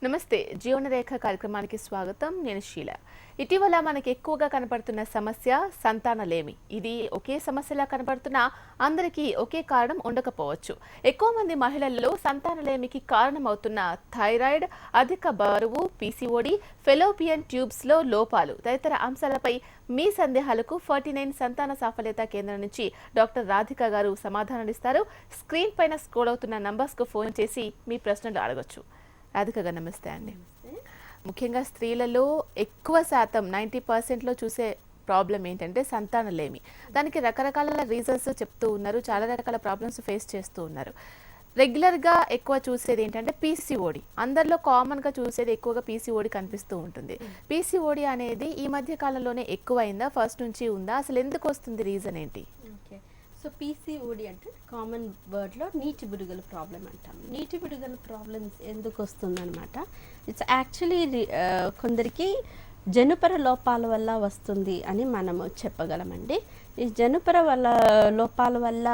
నమస్తే జీవనరేఖ కార్యక్రమానికి స్వాగతం. నేను శీల. ఇటీవల మనకి ఎక్కువగా కనపడుతున్న సమస్య సంతానలేమి. ఇది ఒకే సమస్యలా కనపడుతున్నా అందరికీ ఒకే కారణం ఉండకపోవచ్చు. ఎక్కువ మంది మహిళల్లో సంతానలేమికి కారణమవుతున్న థైరాయిడ్, అధిక బరువు, పీసీఓడి, ఫెలోపియన్ ట్యూబ్స్ లో లోపాలు తదితర అంశాలపై మీ సందేహాలకు 49 సంతాన సాఫల్యత కేంద్రం నుంచి డాక్టర్ రాధిక గారు సమాధానాలిస్తారు. స్క్రీన్ పైన స్క్రోల్ అవుతున్న నంబర్స్ కు ఫోన్ చేసి మీ ప్రశ్నలు అడగొచ్చు. రాధిక గారు నమస్తే అండి. ముఖ్యంగా స్త్రీలలో ఎక్కువ శాతం 90% చూసే ప్రాబ్లం ఏంటంటే సంతానలేమి. దానికి రకరకాల రీజన్స్ చెప్తూ ఉన్నారు, చాలా రకాల ప్రాబ్లమ్స్ ఫేస్ చేస్తూ ఉన్నారు. రెగ్యులర్గా ఎక్కువ చూసేది ఏంటంటే పీసీఓడి. అందరిలో కామన్గా చూసేది ఎక్కువగా పీసీఓడి కనిపిస్తూ ఉంటుంది. పీసీఓడి అనేది ఈ మధ్య కాలంలోనే ఎక్కువైందా, ఫస్ట్ నుంచి ఉందా, అసలు ఎందుకు వస్తుంది, రీజన్ ఏంటి? సో పీసీఓడి అంటే కామన్ వర్డ్లో నీటి బుడగల ప్రాబ్లం అంటాం. నీటి బుడగల ప్రాబ్లమ్స్ ఎందుకు వస్తుందన్నమాట, ఇట్స్ యాక్చువల్లీ కొందరికి జనుపర లోపాల వల్ల వస్తుంది అని మనము చెప్పగలమండి. ఈ జనుపర లోపాల వల్ల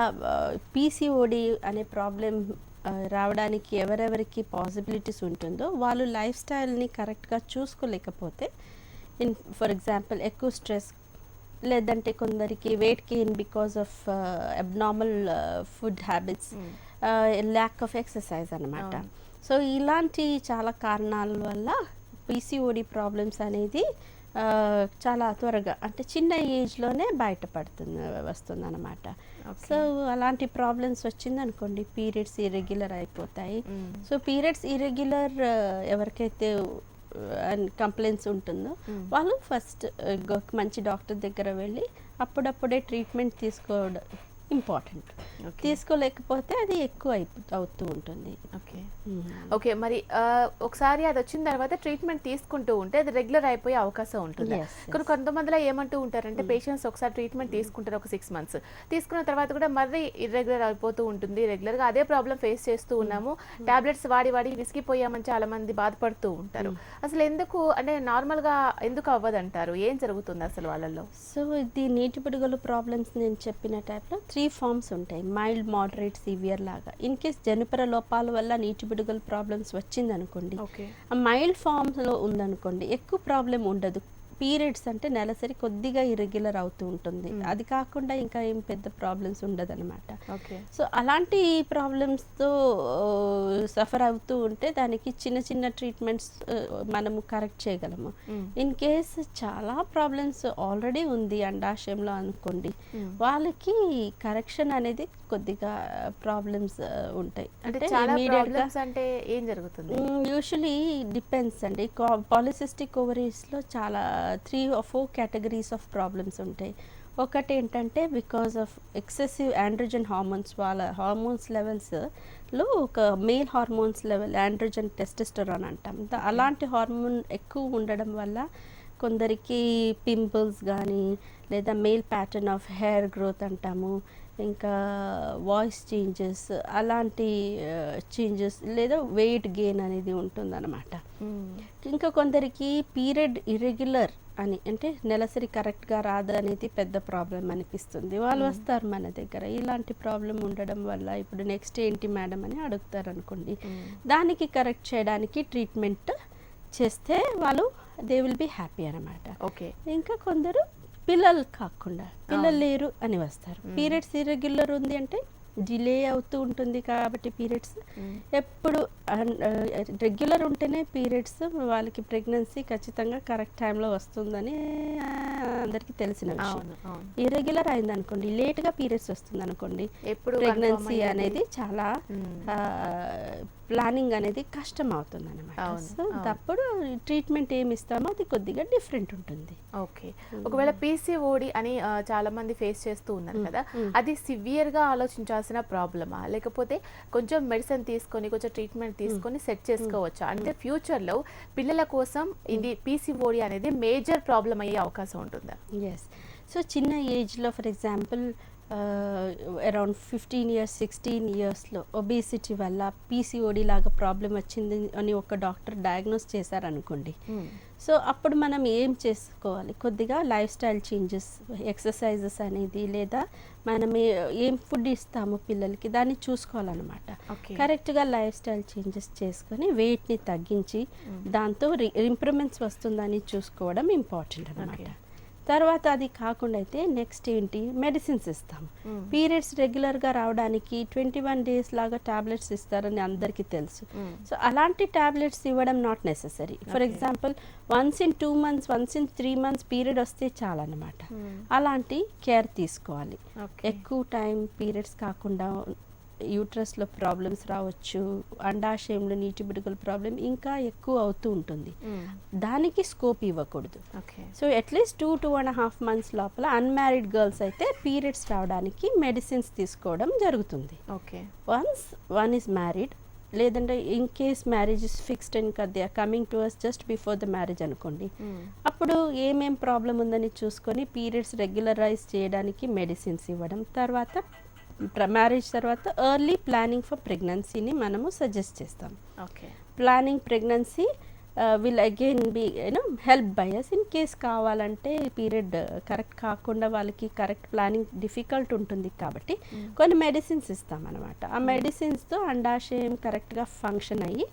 పీసీఓడి అనే ప్రాబ్లం రావడానికి ఎవరెవరికి పాసిబిలిటీస్ ఉంటుందో వాళ్ళు లైఫ్ స్టైల్ని కరెక్ట్గా చూసుకోలేకపోతే, ఫర్ ఎగ్జాంపుల్ ఎక్కువ స్ట్రెస్, లేదంటే కొందరికి weight gain because of abnormal food habits, lack of exercise అనమాట. సో ఇలాంటి చాలా కారణాల వల్ల పీసీఓడి ప్రాబ్లమ్స్ అనేది చాలా త్వరగా అంటే చిన్న ఏజ్లోనే వస్తుంది అనమాట. సో అలాంటి ప్రాబ్లమ్స్ వచ్చిందనుకోండి, పీరియడ్స్ ఇర్రెగ్యులర్ అయిపోతాయి. సో పీరియడ్స్ ఇర్రెగ్యులర్ ఎవరికైతే కంప్లైంట్స్ ఉంటుందో వాళ్ళు ఫస్ట్ మంచి డాక్టర్ దగ్గర వెళ్ళి అప్పుడప్పుడే ట్రీట్మెంట్ తీసుకోవడం ఇంపార్టెంట్. తీసుకోలేకపోతే అది ఎక్కువ అవుతూ ఉంటుంది. ఓకే, మరి ఒకసారి అది వచ్చిన తర్వాత ట్రీట్మెంట్ తీసుకుంటూ ఉంటే అది రెగ్యులర్ అయిపోయే అవకాశం ఉంటుంది. కొంతమందిలో ఏమంటూ ఉంటారంటే పేషెంట్స్ ఒకసారి ట్రీట్మెంట్ తీసుకుంటారు, ఒక 6 months తీసుకున్న తర్వాత కూడా మళ్ళీ ఇర్రెగ్యులర్ అయిపోతూ ఉంటుంది. రెగ్యులర్గా అదే ప్రాబ్లం ఫేస్ చేస్తూ ఉన్నాము, టాబ్లెట్స్ వాడి విసిగిపోయామని చాలా మంది బాధపడుతూ ఉంటారు. అసలు ఎందుకు అంటే నార్మల్గా ఎందుకు అవ్వదంటారు, ఏం జరుగుతుంది అసలు వాళ్ళల్లో? సో ఇది నీటి బుడగలు ప్రాబ్లమ్స్ నేను చెప్పిన టైప్లో 3 forms ఉంటాయి, మైల్డ్, మోడరేట్, సివియర్ లాగా. ఇన్ కేస్ జనుపర లోపాల వల్ల నీటి బుడగల ప్రాబ్లమ్స్ వచ్చిందనుకోండి, ఆ మైల్డ్ ఫామ్స్లో ఉందనుకోండి ఎక్కువ ప్రాబ్లం ఉండదు. పీరియడ్స్ అంటే నెలసరి కొద్దిగా ఇర్రెగ్యులర్ అవుతూ ఉంటుంది, అది కాకుండా ఇంకా ఏం పెద్ద ప్రాబ్లమ్స్ ఉండదు అనమాట. సో అలాంటి ప్రాబ్లమ్స్తో సఫర్ అవుతూ ఉంటే దానికి చిన్న చిన్న ట్రీట్మెంట్స్ మనము కరెక్ట్ చేయగలము. ఇన్ కేస్ చాలా ప్రాబ్లమ్స్ ఆల్రెడీ ఉంది అండాశయంలో అనుకోండి, వాళ్ళకి కరెక్షన్ అనేది కొద్దిగా ప్రాబ్లమ్స్ ఉంటాయి. అంటే ఏం జరుగుతుంది? యూజువలీ డిపెండ్స్ అండి. పాలిసిస్టిక్ ఓవరీస్లో చాలా 3 or 4 కేటగిరీస్ ఆఫ్ ప్రాబ్లమ్స్ ఉంటాయి. ఒకటి ఏంటంటే because of excessive androgen hormones, వాళ్ళ హార్మోన్స్ లెవెల్స్లో ఒక male hormones level androgen testosterone అంటాం. అలాంటి హార్మోన్ ఎక్కువ ఉండడం వల్ల కొందరికి పింపుల్స్ కానీ, లేదా male pattern of hair growth అంటాము, ఇంకా వాయిస్ చేంజెస్, అలాంటి చేంజెస్, లేదా వెయిట్ గెయిన్ అనేది ఉంటుందన్నమాట. ఇంకా కొందరికి పీరియడ్ ఇర్రెగ్యులర్ అని, అంటే నెలసరి కరెక్ట్గా రాదు అనేది పెద్ద ప్రాబ్లం అనిపిస్తుంది. వాళ్ళు వస్తారు మన దగ్గర, ఇలాంటి ప్రాబ్లం ఉండడం వల్ల ఇప్పుడు నెక్స్ట్ ఏంటి మేడం అని అడుగుతారు అనుకోండి. దానికి కరెక్ట్ చేయడానికి ట్రీట్మెంట్ చేస్తే వాళ్ళు దే విల్ బి హ్యాపీ అనమాట. ఇంకా కొందరు పిల్లలు కాకుండా పిల్లలు లేరు అని వస్తారు. పీరియడ్స్ ఇర్రెగ్యులర్ ఉంది అంటే డిలే అవుతూ ఉంటుంది కాబట్టి పీరియడ్స్ ఎప్పుడు రెగ్యులర్ ఉంటేనే పీరియడ్స్ వాళ్ళకి ప్రెగ్నెన్సీ ఖచ్చితంగా కరెక్ట్ టైంలో వస్తుందని అందరికీ తెలిసిన విషయం. ఇర్రెగ్యులర్ అయింది అనుకోండి, లేట్గా పీరియడ్స్ వస్తుంది అనుకోండి, ఎప్పుడు ప్రెగ్నెన్సీ అనేది చాలా ప్లానింగ్ అనేది కష్టం అవుతుంది అనమాట. సో అప్పుడు ట్రీట్మెంట్ ఏమి ఇస్తామో అది కొద్దిగా డిఫరెంట్ ఉంటుంది. ఓకే, ఒకవేళ పీసీఓడి అని చాలా మంది ఫేస్ చేస్తూ ఉన్నారు కదా, అది సివియర్గా ఆలోచించాల్సిన ప్రాబ్లమా, లేకపోతే కొంచెం మెడిసిన్ తీసుకొని కొంచెం ట్రీట్మెంట్ తీసుకొని సెట్ చేసుకోవచ్చా? అంటే ఫ్యూచర్లో పిల్లల కోసం ఇది పీసీఓడి అనేది మేజర్ ప్రాబ్లం అయ్యే అవకాశం ఉంటుందా? ఎస్. సో చిన్న ఏజ్లో ఫర్ ఎగ్జాంపుల్ అరౌండ్ 15 ఇయర్స్ 16 ఇయర్స్లో ఒబేసిటీ వల్ల పీసీఓడి లాగా ప్రాబ్లం వచ్చింది అని ఒక డాక్టర్ డయాగ్నోస్ చేశారనుకోండి. సో అప్పుడు మనం ఏం చేసుకోవాలి, కొద్దిగా లైఫ్ స్టైల్ చేంజెస్, ఎక్సర్సైజెస్ అనేది, లేదా మనం ఏం ఫుడ్ ఇస్తాము పిల్లలకి దాన్ని చూసుకోవాలన్నమాట. కరెక్ట్గా లైఫ్ స్టైల్ చేంజెస్ చేసుకొని వెయిట్ని తగ్గించి దాంతో ఇంప్రూవ్మెంట్స్ వస్తుందని చూసుకోవడం ఇంపార్టెంట్ అన్నమాట. తర్వాత అది కాకుండా అయితే నెక్స్ట్ ఏంటి, మెడిసిన్స్ ఇస్తాము. పీరియడ్స్ రెగ్యులర్గా రావడానికి 21 డేస్ లాగా టాబ్లెట్స్ ఇస్తారని అందరికీ తెలుసు. సో అలాంటి టాబ్లెట్స్ ఇవ్వడం not necessary. For example once in 2 months, once in 3 months period వస్తే చాలన్నమాట. అలాంటి కేర్ తీసుకోవాలి. ఎక్కువ టైం పీరియడ్స్ కాకుండా యూట్రస్లో ప్రాబ్లమ్స్ రావచ్చు, అండాశయంలో నీటి బిడుగుల ప్రాబ్లం ఇంకా ఎక్కువ అవుతూ ఉంటుంది. దానికి స్కోప్ ఇవ్వకూడదు. సో అట్లీస్ట్ 2-2.5 months లోపల అన్మ్యారీడ్ గర్ల్స్ అయితే పీరియడ్స్ రావడానికి మెడిసిన్స్ తీసుకోవడం జరుగుతుంది. వన్స్ వన్ ఈజ్ మ్యారీడ్, లేదంటే in case marriage is fixed and they are coming to us just before the marriage అనుకోండి, అప్పుడు ఏమేం ప్రాబ్లం ఉందని చూసుకొని పీరియడ్స్ రెగ్యులరైజ్ చేయడానికి మెడిసిన్స్ ఇవ్వడం. తర్వాత మ్యారేజ్ తర్వాత ఎర్లీ ప్లానింగ్ ఫర్ ప్రెగ్నెన్సీని మనము సజెస్ట్ చేస్తాం. Planning pregnancy will again be help by us. In case కావాలంటే పీరియడ్ కరెక్ట్ కాకుండా వాళ్ళకి కరెక్ట్ ప్లానింగ్ డిఫికల్ట్ ఉంటుంది కాబట్టి కొన్ని మెడిసిన్స్ ఇస్తాం అనమాట. ఆ మెడిసిన్స్తో అండాశయం కరెక్ట్గా ఫంక్షన్ అయ్యి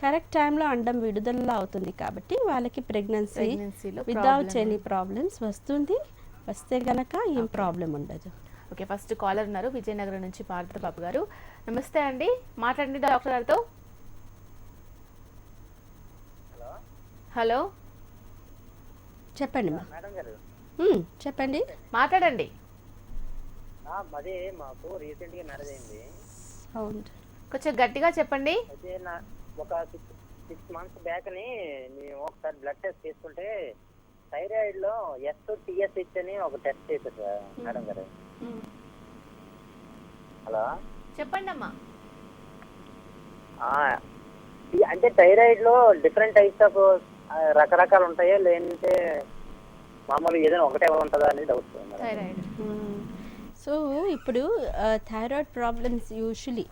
కరెక్ట్ టైంలో అండం విడుదల అవుతుంది కాబట్టి వాళ్ళకి ప్రెగ్నెన్సీ వితౌట్ ఎనీ ప్రాబ్లమ్స్ వస్తే గనక ఏం ప్రాబ్లం ఉండదు. ఓకే, ఫస్ట్ కాలర్ ఉన్నారు విజయనగరం నుంచి పార్థ బాబు గారు. నమస్తే అండి, మాట్లాడండి డాక్టర్ గారితో. హలో, చెప్పండి మేడం గారు. చెప్పండి, మాట్లాడండి. అదే మాకు రీసెంట్ గా మ్యారేజ్ అయింది. కొంచెం గట్టిగా చెప్పండి. అయితే ఒక 6 months బ్యాక్ అని మేము ఒకసారి బ్లడ్ టెస్ట్ చేసుకుంటే థైరాయిడ్ లో SOTSH అని ఒక టెస్ట్ చేశారు మేడం గారు. హలో, చెప్పండి అమ్మా. అంటే థైరాయిడ్ లో డిఫరెంట్ టైప్స్ ఆఫ్ రకరకాలు ఉంటాయా, లేదంటే మామూలుగా ఏదైనా ఒకటే ఉంటుందా అనేది డౌట్. థైరాయిడ్, సో ఇప్పుడు థైరాయిడ్ ప్రాబ్లమ్స్ యూజువలీ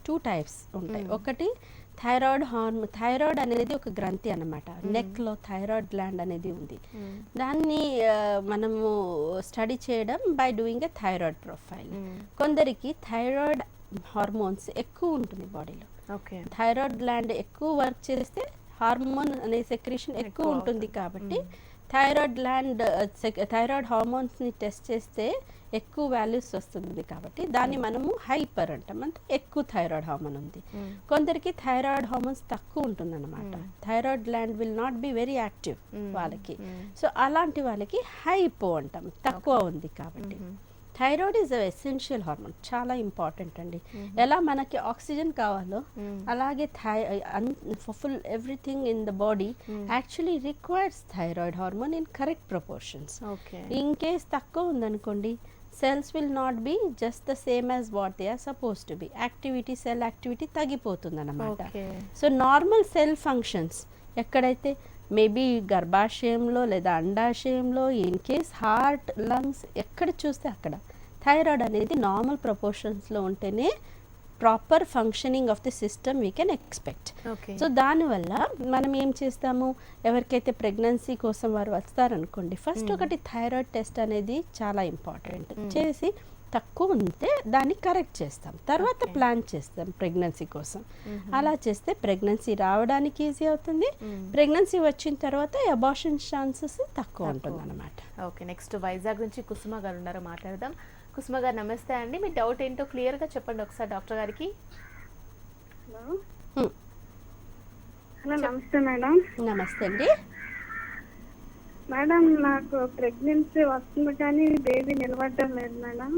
2 types ఉంటాయి. ఒకటి థైరాయిడ్ అనేది ఒక గ్రంథి అన్నమాట. నెక్లో థైరాయిడ్ గ్లాండ్ అనేది ఉంది. దాన్ని మనము స్టడీ చేయడం by doing a thyroid profile. కొందరికి థైరాయిడ్ హార్మోన్స్ ఎక్కువ ఉంటుంది బాడీలో. థైరాయిడ్ గ్లాండ్ ఎక్కువ వర్క్ చేస్తే హార్మోన్ అనే సెక్రేషన్ ఎక్కువ ఉంటుంది కాబట్టి థైరాయిడ్ హార్మోన్స్ని టెస్ట్ చేస్తే ఎక్కువ వాల్యూస్ వస్తుంది కాబట్టి దాన్ని మనము హైపర్ అంటాం, అంటే ఎక్కువ థైరాయిడ్ హార్మోన్ ఉంది. కొందరికి థైరాయిడ్ హార్మోన్స్ తక్కువ ఉంటుంది అనమాట. Thyroid gland will not be very active వాళ్ళకి. సో అలాంటి వాళ్ళకి హైపో అంటాం, తక్కువ ఉంది కాబట్టి. థైరాయిడ్ ఈజ్ ఎసెన్షియల్ హార్మోన్, చాలా ఇంపార్టెంట్ అండి. ఎలా మనకి ఆక్సిజన్ కావాలో అలాగే full everything in the body actually requires thyroid hormone in correct proportions. In case తక్కువ ఉందనుకోండి, cells will not be just the same as what they are supposed to be. cell activity తగ్గిపోతుంది అన్నమాట. So normal cell functions ఎక్కడైతే maybe గర్భాశయంలో లేదా అండాశయంలో, in case heart, lungs, ఎక్కడ చూస్తే అక్కడ thyroid అనేది నార్మల్ ప్రపోర్షన్స్లో ఉంటేనే proper functioning of the system we can expect. So దానివల్ల మనం ఏం చేస్తాము, ఎవరికైతే ప్రెగ్నెన్సీ కోసం వారు వస్తారనుకోండి, ఫస్ట్ ఒకటి థైరాయిడ్ టెస్ట్ అనేది చాలా ఇంపార్టెంట్ చేసి తక్కువ ఉంటే దాన్ని కరెక్ట్ చేస్తాం, తర్వాత ప్లాన్ చేస్తాం ప్రెగ్నెన్సీ కోసం. అలా చేస్తే ప్రెగ్నెన్సీ రావడానికి ఈజీ అవుతుంది, ప్రెగ్నెన్సీ వచ్చిన తర్వాత అబార్షన్ ఛాన్సెస్ తక్కువ ఉంటుంది అన్నమాట. ఓకే, నెక్స్ట్ వైజాగ్ నుంచి కుసుమ గారు ఉన్నారు, మాట్లాడదాం. కుసుమ గారు నమస్తే అండి, మీ డౌట్ ఏంటో క్లియర్గా చెప్పండి ఒకసారి డాక్టర్ గారికి. హలో, నమస్తే మేడం. నమస్తే అండి మేడం, నాకు ప్రెగ్నెన్సీ వస్తుంది కానీ బేబీ నిలబడడం లేదు మేడం.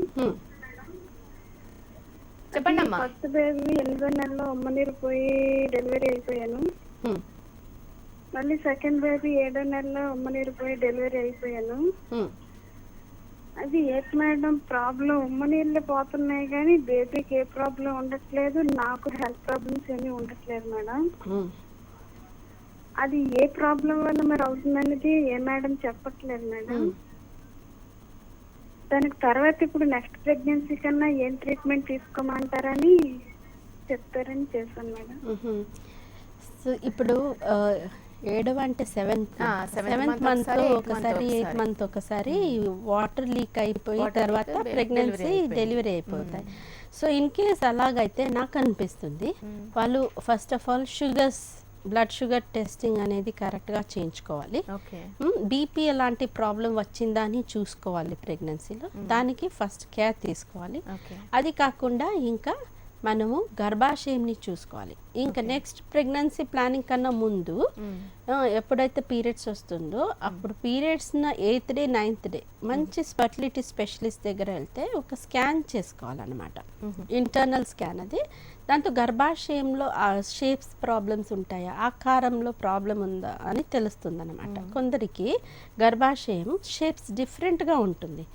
చెప్పండి అమ్మా. ఫస్ట్ బేబీ 8వ నెలలో ఉమ్మనీరు పోయి డెలివరీ అయిపోయాను. మళ్ళీ సెకండ్ బేబీ 7వ నెలలో ఉమ్మనీరు పోయి డెలివరీ అయిపోయాను. అది ఏంటి మేడం ప్రాబ్లం? ఉమ్మనీళ్ళు పోతున్నాయి కానీ బేబీకి ఏ ప్రాబ్లం ఉండట్లేదు, నాకు హెల్త్ ప్రాబ్లమ్స్ ఏమీ ఉండట్లేదు మేడం. అది ఏ ప్రాబ్లం వల్ల మరి అవుతుందనేది ఏ మేడం చెప్పట్లేదు మేడం. దానికి తర్వాత ఇప్పుడు నెక్స్ట్ ప్రెగ్నెన్సీ కన్నా ఏం ట్రీట్మెంట్ తీసుకోమంటారని చెప్తారని చేశాను మేడం. సో ఇప్పుడు 7వ అంటే 7th మంత్ ఒకసారి 8th మంత్ ఒకసారి వాటర్ లీక్ అయిపోయి తర్వాత ప్రెగ్నెన్సీ డెలివరీ అయిపోతాయి. సో ఇన్ కేస్ అలాగైతే నాకు అనిపిస్తుంది వాళ్ళు first of all blood sugar testing అనేది కరెక్ట్గా చేయించుకోవాలి. బీపీ అలాంటి ప్రాబ్లం వచ్చిందా అని చూసుకోవాలి ప్రెగ్నెన్సీలో. దానికి ఫస్ట్ కేర్ తీసుకోవాలి. అది కాకుండా ఇంకా మనము గర్భాశయంని చూసుకోవాలి. ఇంకా నెక్స్ట్ ప్రెగ్నెన్సీ ప్లానింగ్ కన్నా ముందు ఎప్పుడైతే పీరియడ్స్ వస్తుందో అప్పుడు periods 8th day 9th day మంచి ఫర్టిలిటీ స్పెషలిస్ట్ దగ్గర వెళ్తే ఒక స్కాన్ చేసుకోవాలన్నమాట. ఇంటర్నల్ స్కాన్ అది. దాంతో గర్భాశయంలో ఆ షేప్స్ ప్రాబ్లమ్స్ ఉంటాయా, ఆకారంలో ప్రాబ్లం ఉందా అని తెలుస్తుంది అనమాట. కొందరికి గర్భాశయం షేప్స్ డిఫరెంట్గా ఉంటుంది.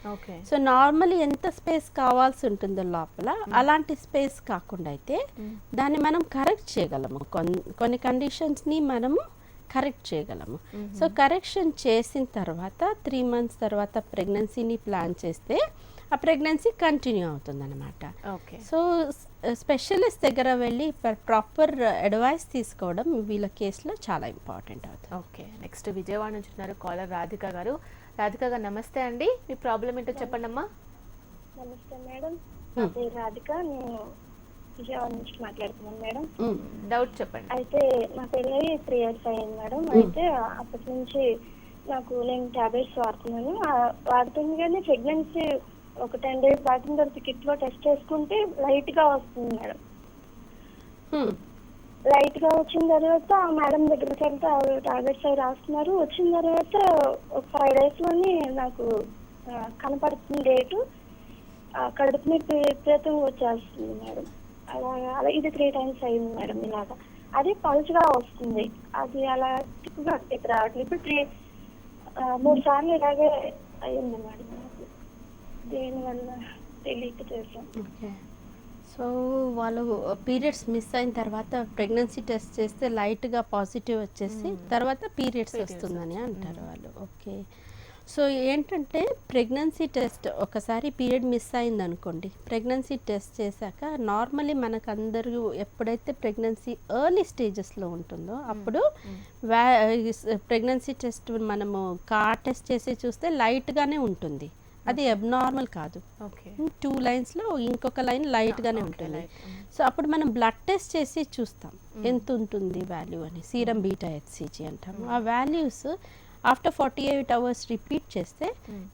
సో నార్మల్లీ ఎంత స్పేస్ కావాల్సి ఉంటుందో లోపల అలాంటి స్పేస్ కాకుండా అయితే దాన్ని మనం కరెక్ట్ చేయగలము. కొన్ని కండిషన్స్ని మనము కరెక్ట్ చేయగలము. సో కరెక్షన్ చేసిన తర్వాత 3 months తర్వాత ప్రెగ్నెన్సీని ప్లాన్ చేస్తే ఆ ప్రెగ్నెన్సీ కంటిన్యూ అవుతుంది అనమాట. సో స్పెషలిస్ట్ దగ్గర వెళ్ళి ప్రాపర్ అడ్వైస్ తీసుకోవడం వీళ్ళ కేసులో చాలా ఇంపార్టెంట్ అవుతుంది. ఓకే, నెక్స్ట్ విజయవాడ నుంచి ఉన్నారు కాలర్ రాధిక గారు. రాధిక గారు నమస్తే అండి, మీ ప్రాబ్లం ఏంటో చెప్పండి అమ్మా. నమస్తే మేడం, నా పేరు రాధిక, నేను విజయవాడ నుంచి మాట్లాడుతున్నాను మేడం. డౌట్ చెప్పండి. అయితే నా పెళ్ళి 3 years అయ్యింది మేడం. అయితే అప్పటి నుంచి నేను టాబ్లెట్స్ వాడుతున్నాను. వాడుతుంది కానీ ప్రెగ్నెన్సీ ఒక 10 days దాటిన తర్వాత కిట్లో టెస్ట్ చేసుకుంటే లైట్ గా వస్తుంది మేడం. లైట్ గా వచ్చిన తర్వాత మేడం దగ్గరికి వెళ్తే టాబ్లెట్స్ అవి రాస్తున్నారు. వచ్చిన తర్వాత ఒక 5 days లోనే నాకు కనపడుతుంది డేటు, కడుపు నొప్పి విపరీతంగా వచ్చేస్తుంది మేడం. అలా ఇది 3 times అయింది మేడం. ఇలాగా అది పలుచగా వస్తుంది, అది అలా తిప్పుగా రావట్లేదు. ఇప్పుడు 3 సార్లు ఇలాగే అయింది మేడం. నాకు దేనివల్ల తెలియక చేసాం. సో వాళ్ళు పీరియడ్స్ మిస్ అయిన తర్వాత ప్రెగ్నెన్సీ టెస్ట్ చేస్తే లైట్గా పాజిటివ్ వచ్చేసి తర్వాత పీరియడ్స్ వస్తుందని అంటారు వాళ్ళు. ఓకే, సో ఏంటంటే ప్రెగ్నెన్సీ టెస్ట్ ఒకసారి పీరియడ్ మిస్ అయింది అనుకోండి, ప్రెగ్నెన్సీ టెస్ట్ చేశాక నార్మల్లీ మనకు అందరూ ఎప్పుడైతే ప్రెగ్నెన్సీ ఎర్లీ స్టేజెస్లో ఉంటుందో అప్పుడు ప్రెగ్నెన్సీ టెస్ట్ మనము టెస్ట్ చేసి చూస్తే లైట్గానే ఉంటుంది, అది అబ్నార్మల్ కాదు. 2 లైన్స్లో ఇంకొక లైన్ లైట్గానే ఉంటుంది. సో అప్పుడు మనం బ్లడ్ టెస్ట్ చేసి చూస్తాం ఎంత ఉంటుంది వాల్యూ అని, సీరం బీటా హెచ్సిజీ అంటాము. ఆ వాల్యూస్ ఆఫ్టర్ 48 hours రిపీట్ చేస్తే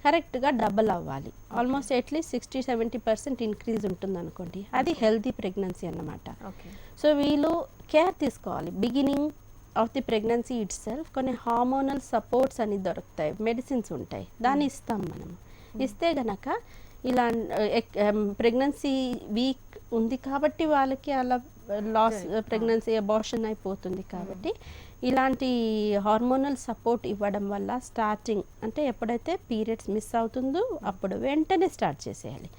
కరెక్ట్గా డబల్ అవ్వాలి. ఆల్మోస్ట్ అట్లీస్ట్ 60-70% ఇంక్రీజ్ ఉంటుంది అనుకోండి, అది హెల్తీ ప్రెగ్నెన్సీ అన్నమాట. సో వీళ్ళు కేర్ తీసుకోవాలి. Beginning of the pregnancy it self కొన్ని హార్మోనల్ సపోర్ట్స్ అని దొరుకుతాయి, మెడిసిన్స్ ఉంటాయి, దాన్ని ఇస్తాం మనం. ఇస్తే గనక ఇలా ప్రెగ్నెన్సీ వీక్ ఉంది కాబట్టి వాళ్ళకి అలా ప్రెగ్నెన్సీ అబార్షన్ అయిపోతుంది కాబట్టి ఇలాంటి హార్మోనల్ సపోర్ట్ ఇవ్వడం వల్ల స్టార్టింగ్ అంటే ఎప్పుడైతే పీరియడ్స్ మిస్ అవుతుందో అప్పుడు వెంటనే స్టార్ట్ చేసేయాలి.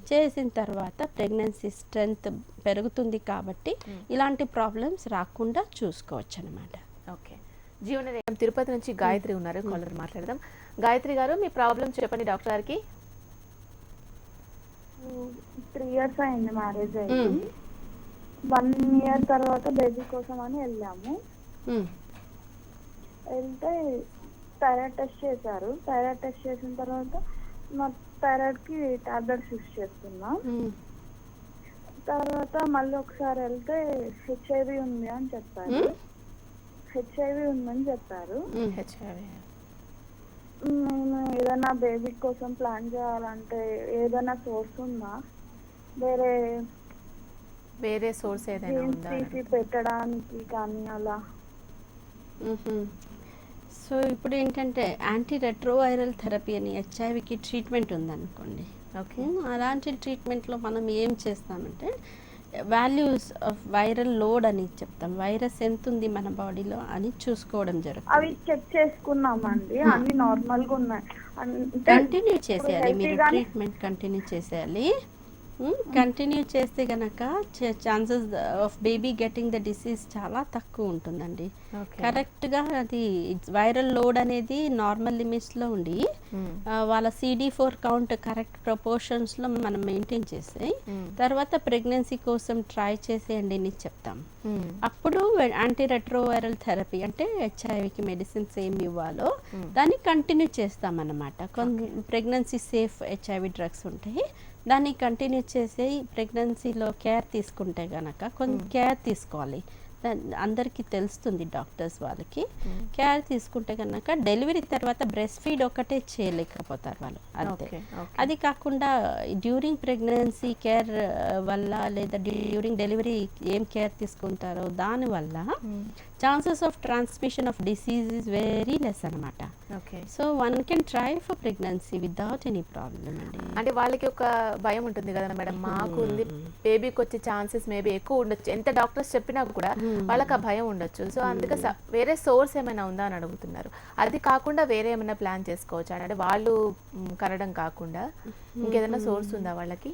చేసిన తర్వాత ప్రెగ్నెన్సీ స్ట్రెంగ్త్ పెరుగుతుంది కాబట్టి ఇలాంటి ప్రాబ్లమ్స్ రాకుండా చూసుకోవచ్చు అనమాట. ఓకే, జీవన తిరుపతి నుంచి గాయత్రి ఉన్నారు, కాలర్ మాట్లాడదాం. గాయత్రి గారు, మీ ప్రాబ్లం చెప్పండి డాక్టర్ గారికి. 3 years అయింది మ్యారేజ్ అయ్యి. 1 year తర్వాత బేబీ కోసం అని వెళ్ళాము. వెళ్తే థైరాయిడ్ టెస్ట్ చేశారు. థైరాయిడ్ టెస్ట్ చేసిన తర్వాత మా థైరాయిడ్కి టాబ్లెట్స్ యూస్ చేస్తున్నా. తర్వాత మళ్ళీ ఒకసారి వెళ్తే హెచ్ఐవి ఉంది అని చెప్పారు. హెచ్ఐవి ఉందని చెప్పారు. నేను ఏదైనా బేబీ కోసం ప్లాన్ చేయాలంటే ఏదైనా సోర్స్ ఉందా, వేరే సోర్స్ ఏదైనా ఉందా పెట్టడానికి కానీ అలా? సో ఇప్పుడు ఏంటంటే యాంటీ రెట్రోవైరల్ థెరపీ అని హెచ్ఐవికి ట్రీట్మెంట్ ఉందనుకోండి. ఓకే, అలాంటి ట్రీట్మెంట్లో మనం ఏం చేస్తామంటే వాల్యూస్ ఆఫ్ వైరల్ లోడ్ అని చెప్తాం, వైరస్ ఎంత ఉంది మన బాడీలో అని చూసుకోవడం జరుగుతుంది. అవి చెక్ చేసుకున్నామండి, అన్ని నార్మల్గా ఉన్నాయి. కంటిన్యూ చేసేయాలి, మీరు ట్రీట్మెంట్ కంటిన్యూ చేసేయాలి. కంటిన్యూ చేస్తే గనక chances of baby getting the disease చాలా తక్కువ ఉంటుందండి. Okay. కరెక్ట్గా అది వైరల్ లోడ్ అనేది నార్మల్ లిమిట్స్లో ఉండి వాళ్ళ CD4 కౌంట్ కరెక్ట్ ప్రపోర్షన్స్లో మనం మెయింటైన్ చేసి తర్వాత ప్రెగ్నెన్సీ కోసం ట్రై చేసేయండి అని చెప్తాం. అప్పుడు యాంటీ రెట్రోవైరల్ థెరపీ అంటే హెచ్ఐవికి మెడిసిన్స్ ఏమి ఇవ్వాలో దాన్ని కంటిన్యూ చేస్తామన్నమాట. కొన్ని ప్రెగ్నెన్సీ సేఫ్ హెచ్ఐవి డ్రగ్స్ ఉంటాయి, దాన్ని కంటిన్యూ చేసి ప్రెగ్నెన్సీలో కేర్ తీసుకుంటే కనుక కొంచెం కేర్ తీసుకోవాలి. అందరికీ తెలుస్తుంది డాక్టర్స్ వాళ్ళకి. కేర్ తీసుకుంటే కనుక డెలివరీ తర్వాత బ్రెస్ట్ ఫీడ్ ఒకటే చేయలేకపోతారు వాళ్ళు అంతే. అది కాకుండా డ్యూరింగ్ ప్రెగ్నెన్సీ కేర్ వల్ల లేదా డ్యూరింగ్ డెలివరీ ఏం కేర్ తీసుకుంటారో దానివల్ల chances of transmission of disease is very less అనమాట. So one can try for pregnancy without any problem అండి. అంటే వాళ్ళకి ఒక భయం ఉంటుంది కదా మేడం, మాకు ఉంది బేబీకి వచ్చే ఛాన్సెస్ మేబీ ఎక్కువ ఉండొచ్చు, ఎంత డాక్టర్స్ చెప్పినా కూడా వాళ్ళకి ఆ భయం ఉండొచ్చు. సో అందుకే వేరే సోర్స్ ఏమైనా ఉందా అని అడుగుతున్నారు. అది కాకుండా వేరే ఏమైనా ప్లాన్ చేసుకోవచ్చు అంటే వాళ్ళు కనడం కాకుండా ఇంకేదైనా సోర్స్ ఉందా వాళ్ళకి?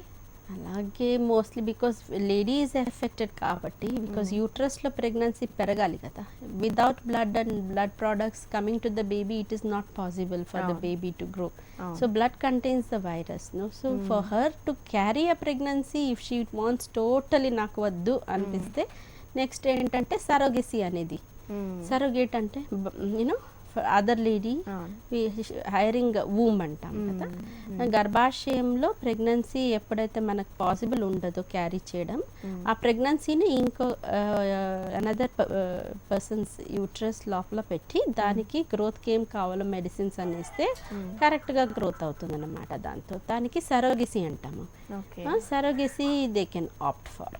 అలాగే mostly because lady is affected కాబట్టి, బికాస్ యూట్రస్లో ప్రెగ్నెన్సీ పెరగాలి కదా. Without blood and blood products coming to the baby it is not possible for the baby to grow. So blood contains the virus. No so for her to carry a pregnancy if she wants totally నాకు వద్దు అనిపిస్తే next ఏంటంటే surrogacy అనేది. Surrogate అంటే you know other lady hiring womb అంటాం కదా. గర్భాశయంలో pregnancy ఎప్పుడైతే మనకు పాసిబుల్ ఉండదో క్యారీ చేయడం, ఆ ప్రెగ్నెన్సీని ఇంకో అనదర్ పర్సన్స్ యూట్రస్ లోపల పెట్టి దానికి గ్రోత్కి ఏం కావాలో మెడిసిన్స్ అని ఇస్తే కరెక్ట్గా గ్రోత్ అవుతుంది అన్నమాట. దానికి సరోగెసీ అంటాము. Surrogacy they can opt for.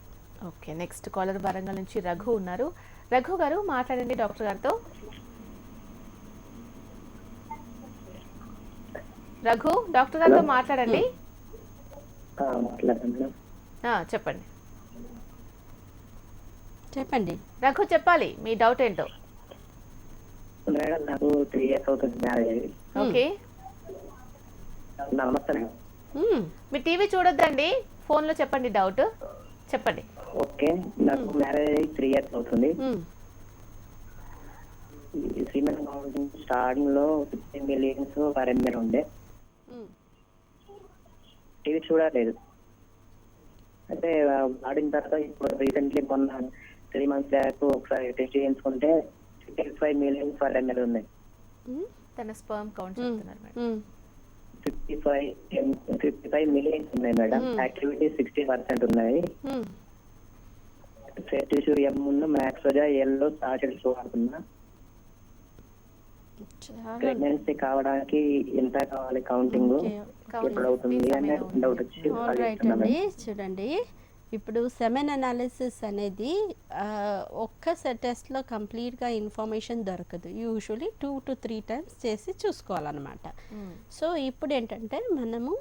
Okay, next caller Warangal నుంచి రఘు ఉన్నారు. రఘు గారు మాట్లాడండి డాక్టర్ గారితో. రఘు, డాక్టర్ గారితో మాట్లాడండి. చెప్పండి చెప్పండి రఘు, చెప్పాలి మీ డౌట్ ఏంటో. మేడం నాకు 3 years అవుతుంది మ్యారేజ్. ఓకే, నమస్తే. మీ టీవీ చూడొద్దండి, ఫోన్ లో చెప్పండి డౌట్ చెప్పండి. ఓకే, నాకు మ్యారేజ్ 3 years అవుతుంది. సీమెన్ కౌంటింగ్ స్టార్టింగ్ లో 15 millions per ml ఉండే. టీవీ చూడలేదు, అంటే వాడిన తర్వాత ఇప్పుడు రీసెంట్లీ మొన్న 3 months బ్యాక్ ఒకసారి టెస్ట్ చేయించుకుంటే 55 millions per ml ఉన్నాయి. తన స్పర్మ్ కౌంట్ చెప్తున్నారు మేడం. 55 millions ఉన్నాయి మేడం. యాక్టివిటీ 60% ఉన్నాయి. ఫెర్టిలిటీ ఉన్న మ్యాక్సోజా ఎల్లో సాచెట్స్ వాడుతున్నా. ప్రెగ్నెన్సీ కావడానికి ఎంత కావాలి కౌంటింగ్ ఎప్పుడు అవుతుంది అనే డౌట్ వచ్చి అండి. చూడండి, ఇప్పుడు సెమెన్ అనాలిసిస్ అనేది ఒక్క టెస్ట్లో కంప్లీట్గా ఇన్ఫర్మేషన్ దొరకదు. యూజువలీ 2 to 3 times చేసి చూసుకోవాలన్నమాట. సో ఇప్పుడు ఏంటంటే మనము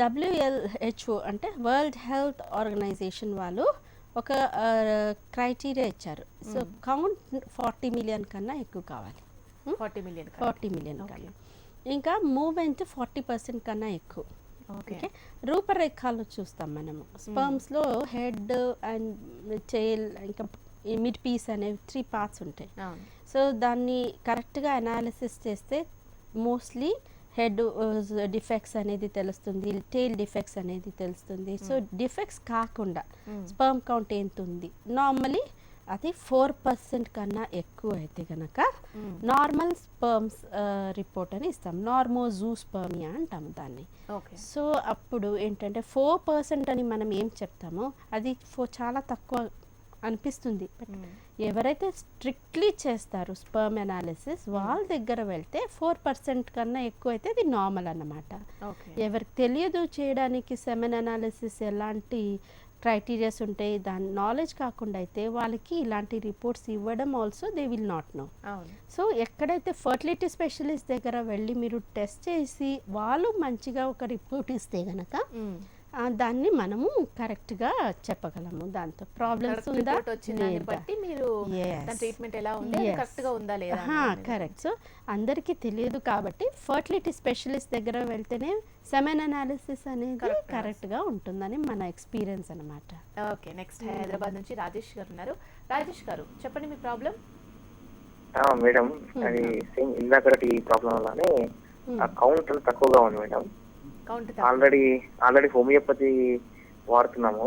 WHO అంటే వరల్డ్ హెల్త్ ఆర్గనైజేషన్ వాళ్ళు ఒక క్రైటీరియా ఇచ్చారు. సో కౌంట్ 40 million కన్నా ఎక్కువ కావాలి. 40 million కన్నా. ఇంకా మూవ్మెంట్ 40% కన్నా ఎక్కువ. ఓకే, రూపరేఖలు చూస్తాం మనము. స్పర్మ్స్లో హెడ్ అండ్ టెయిల్ ఇంకా మిడ్ పీస్ అనేవి 3 parts ఉంటాయి. సో దాన్ని కరెక్ట్గా అనాలిసిస్ చేస్తే మోస్ట్లీ హెడ్ డిఫెక్ట్స్ అనేది తెలుస్తుంది, టెయిల్ డిఫెక్ట్స్ అనేది తెలుస్తుంది. సో డిఫెక్ట్స్ కాకుండా స్పర్మ్ కౌంట్ ఎంత ఉంది, నార్మలీ అది 4% కన్నా ఎక్కువ అయితే కనుక నార్మల్ స్పర్మ్స్ రిపోర్ట్ అని ఇస్తాం. నార్మోజూస్పర్మియా అంటాము దాన్ని. సో అప్పుడు ఏంటంటే 4% అని మనం ఏం చెప్తామో అది చాలా తక్కువ అనిపిస్తుంది. బట్ ఎవరైతే స్ట్రిక్ట్లీ చేస్తారు స్పర్మ్ అనాలిసిస్ వాళ్ళ దగ్గర వెళ్తే 4% కన్నా ఎక్కువ అయితే అది నార్మల్ అన్నమాట. ఎవరికి తెలియదు చేయడానికి సెమెన్ అనాలిసిస్ ఎలాంటి క్రైటీరియాస్ ఉంటాయి దాని నాలెడ్జ్ కాకుండా అయితే వాళ్ళకి ఇలాంటి రిపోర్ట్స్ ఇవ్వడం also they will not know. So ఎక్కడైతే ఫర్టిలిటీ స్పెషలిస్ట్ దగ్గర వెళ్ళి మీరు టెస్ట్ చేసి వాళ్ళు మంచిగా ఒక రిపోర్ట్ ఇస్తే గనక దాన్ని మనము కరెక్ట్గా చెప్పగలము. దాంతో ప్రాబ్లమ్స్ ఉందా కరెక్ట్. సో అందరికీ తెలియదు కాబట్టి ఫర్టిలిటీ స్పెషలిస్ట్ దగ్గర వెళ్తేనే సెమెన్ అనాలిసిస్ అనేది కరెక్ట్గా ఉంటుందని మన ఎక్స్పీరియన్స్ అనమాట. ఓకే, నెక్స్ట్ హైదరాబాద్ నుంచి రాజేష్ గారు ఉన్నారు. రాజేష్ గారు చెప్పండి మీ ప్రాబ్లం. మేడం అది సేమ్ ఇందాకటి ప్రాబ్లం వల్లనే ఆ కౌంట్ తక్కువగా ఉంది మేడం. కౌంట్ ఆల్రెడీ హోమియోపతి వాడుతున్నాము.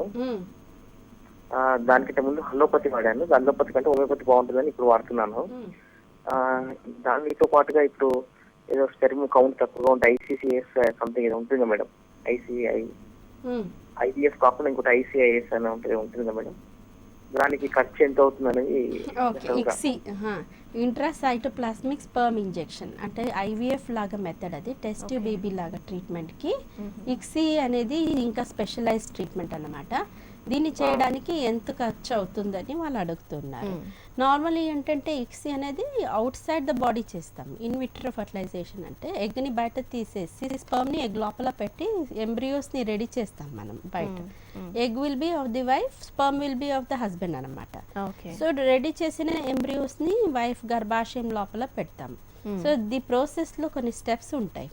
దానికంటే ముందు అలోపతి వాడాను. అలోపతి కంటే హోమియోపతి బాగుంటుందని ఇప్పుడు వాడుతున్నాను. దానితో పాటుగా ఇప్పుడు ఏదో స్పెర్మ్ కౌంట్ తక్కువగా ఉంటే ICCS సంథింగ్ ఏదో ఉంటుంది మేడం. IVF కాకుండా ఇంకోటి ICIS అని ఉంటుంది మేడం. దానికి ఖర్చు ఎంత అవుతుంది అనేది. ఇక్సీ ఇంట్రాసైటోప్లాస్మిక్ స్పర్మ్ ఇంజెక్షన్ అంటే IVF లాగా మెథడ్, అది టెస్ట్ బేబీ లాగా ట్రీట్మెంట్కి. ఇక్సీ అనేది ఇంకా స్పెషలైజ్డ్ ట్రీట్మెంట్ అన్నమాట. దీన్ని చేయడానికి ఎంత ఖర్చు అవుతుందని వాళ్ళు అడుగుతున్నారు. నార్మల్లీ ఏంటంటే ఇక్సీ అనేది అవుట్ సైడ్ ద బాడీ చేస్తాం. ఇన్ విట్రో ఫర్టిలైజేషన్ అంటే ఎగ్ని బయట తీసేసి స్పర్మ్ని ఎగ్ లోపల పెట్టి ఎంబ్రియోస్ని రెడీ చేస్తాం మనం బయట. Egg will be of the wife, sperm will be of the husband అనమాట. సో రెడీ చేసిన ఎంబ్రియోస్ని వైఫ్ గర్భాశయం లోపల పెడతాం. సో ది ప్రాసెస్లో కొన్ని స్టెప్స్ ఉంటాయి.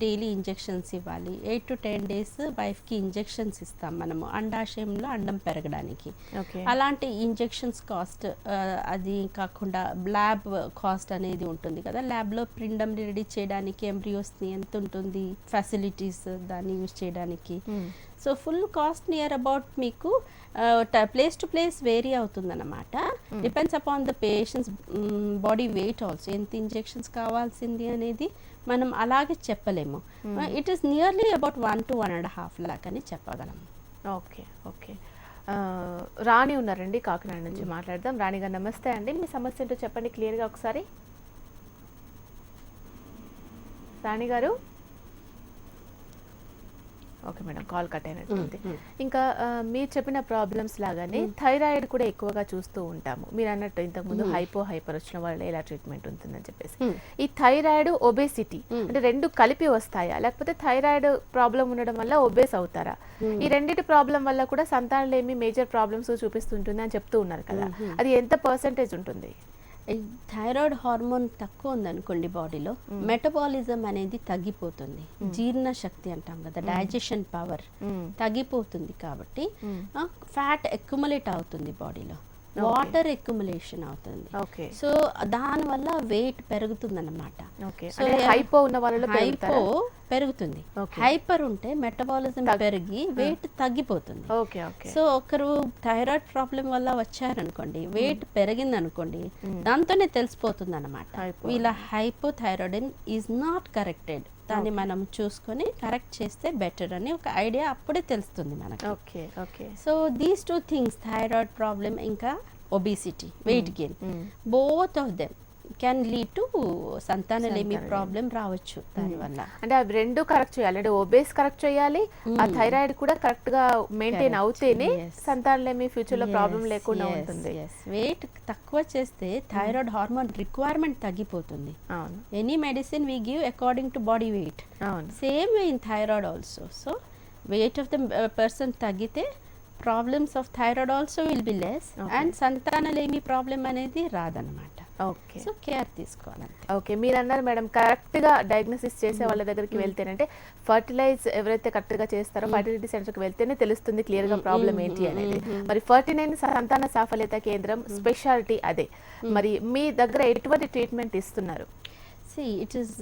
డైలీ ఇంజెక్షన్స్ ఇవ్వాలి. 8 to 10 days వైఫ్కి ఇంజెక్షన్స్ ఇస్తాం మనము అండాశయంలో అండం పెరగడానికి. అలాంటి ఇంజెక్షన్స్ కాస్ట్, అది కాకుండా ల్యాబ్ కాస్ట్ అనేది ఉంటుంది కదా. ల్యాబ్లో పిండం రెడీ చేయడానికి ఎంబ్రియోస్ని ఎంత ఉంటుంది, ఫెసిలిటీస్ దాన్ని యూజ్ చేయడానికి. So full cost near about మీకు ప్లేస్ టు ప్లేస్ వేరీ అవుతుందన్నమాట. Depends upon the patients body weight also. ఎంత ఇంజెక్షన్స్ కావాల్సింది అనేది మనం అలాగే చెప్పలేము. It is nearly about 1 to 1.5 lakh అని చెప్పగలము. Okay okay. రాణి ఉన్నారండి, కాకినాడ నుంచి మాట్లాడదాం. రాణి గారు నమస్తే అండి. మీ సమస్య ఏంటో చెప్పండి క్లియర్గా ఒకసారి. రాణి గారు ఓకే మేడం, కాల్ కట్ అయినట్టుంది. ఇంకా మీరు చెప్పిన ప్రాబ్లమ్స్ లాగానే థైరాయిడ్ కూడా ఎక్కువగా చూస్తూ ఉంటాము. మీరు అన్నట్టు ఇంతకుముందు హైపర్ వచ్చిన వాళ్ళు ఎలా ట్రీట్మెంట్ ఉంటుందని చెప్పేసి. ఈ థైరాయిడ్ ఒబేసిటీ అంటే రెండు కలిపి వస్తాయా, లేకపోతే థైరాయిడ్ ప్రాబ్లం ఉండడం వల్ల ఒబేస్ అవుతారా? ఈ రెండింటి ప్రాబ్లం వల్ల కూడా సంతానలేమి మేజర్ ప్రాబ్లమ్స్ చూపిస్తుంటుంది అని చెప్తూ ఉన్నారు కదా, అది ఎంత పర్సెంటేజ్ ఉంటుంది? థైరాయిడ్ హార్మోన్ తక్కువ ఉందనుకోండి బాడీలో, మెటబాలిజం అనేది తగ్గిపోతుంది. జీర్ణ శక్తి అంటాం కదా, డైజెషన్ పవర్ తగ్గిపోతుంది. కాబట్టి ఫ్యాట్ ఎక్యుములేట్ అవుతుంది బాడీలో, వాటర్ ఎక్యుములేషన్ అవుతుంది. సో దానివల్ల వెయిట్ పెరుగుతుంది అన్నమాట. సో హైపో ఉన్న వాళ్ళలో హైపో పెరుగుతుంది, హైపర్ ఉంటే మెటబాలిజం పెరిగి వెయిట్ తగ్గిపోతుంది. సో ఒకరు థైరాయిడ్ ప్రాబ్లం వల్ల వచ్చారనుకోండి, వెయిట్ పెరిగింది అనుకోండి, దాంతోనే తెలిసిపోతుంది అనమాట వీళ్ళ హైపోథైరాయిడ్ ఈజ్ నాట్ కరెక్టెడ్. దాన్ని మనం చూసుకొని కరెక్ట్ చేస్తే బెటర్ అని ఒక ఐడియా అప్పుడే తెలుస్తుంది మనకి. So these 2 things, thyroid problem ఇంకా obesity, weight gain, both of them can lead to సంతానలేమి ప్రాబ్లం రావచ్చు దానివల్ల. అంటే అవి రెండు కరెక్ట్ చేయాలి, అంటే ఒబేస్ కరెక్ట్ చేయాలి, ఆ థైరాయిడ్ కూడా కరెక్ట్ గా మెయింటైన్ అవుతేనే సంతానలేమి ఫ్యూచర్ లో ప్రాబ్లం లేకుండా ఉంటుంది. వెయిట్ తక్కువ చేస్తే థైరాయిడ్ హార్మోన్ రిక్వైర్మెంట్ తగ్గిపోతుంది. Any medicine we give according to body weight, same way in thyroid also. So weight of the person తగ్గితే problems of thyroid also will be less and సంతానలేమి problem అనేది రాదనమాట. Okay, so care తీసుకోవాలంటే. Okay, మీరు అన్నారు madam correct గా diagnosis చేసే వాళ్ళ దగ్గరికి వెళ్తేనంటే, ఫర్టిలైజ్ ఎవరైతే కరెక్ట్ గా చేస్తారో ఫర్టిలిటీ సెంటర్ కి వెళ్తేనే తెలుస్తుంది క్లియర్ గా ప్రాబ్లం ఏంటి అనేది. మరి 49 సంతాన సాఫల్యత కేంద్రం స్పెషాలిటీ అదే. మరి మీ దగ్గర ఎటువంటి ట్రీట్మెంట్ ఇస్తున్నారు? It is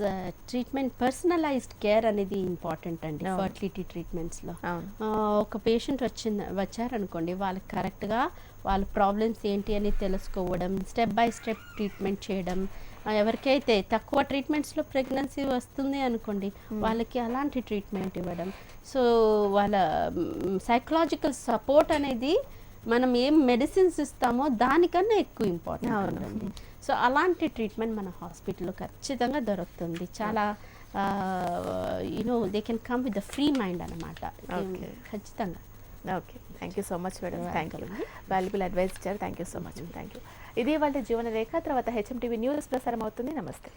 treatment, personalized care అనేది ఇంపార్టెంట్ అండి ఫర్టిలిటీ ట్రీట్మెంట్స్లో. ఒక పేషెంట్ వచ్చారనుకోండి, వాళ్ళకి కరెక్ట్గా వాళ్ళ ప్రాబ్లమ్స్ ఏంటి అని తెలుసుకోవడం, స్టెప్ బై స్టెప్ ట్రీట్మెంట్ చేయడం. ఎవరికైతే తక్కువ ట్రీట్మెంట్స్లో ప్రెగ్నెన్సీ వస్తుంది అనుకోండి, వాళ్ళకి అలాంటి ట్రీట్మెంట్ ఇవ్వడం. సో వాళ్ళ సైకలాజికల్ సపోర్ట్ అనేది మనం ఏం మెడిసిన్స్ ఇస్తామో దానికన్నా ఎక్కువ ఇంపార్టెంట్ ఉంటుంది. సో అలాంటి ట్రీట్మెంట్ మన హాస్పిటల్లో ఖచ్చితంగా దొరుకుతుంది. చాలా they can come with the free mind అనమాట, ఖచ్చితంగా. Okay, thank you so much madam. Thank you, valuable advice ఇచ్చారు. Thank you so much. Thank you. ఇది వాళ్ళ జీవన రేఖ. తర్వాత HMTV న్యూస్ ప్రసారం అవుతుంది. నమస్తే.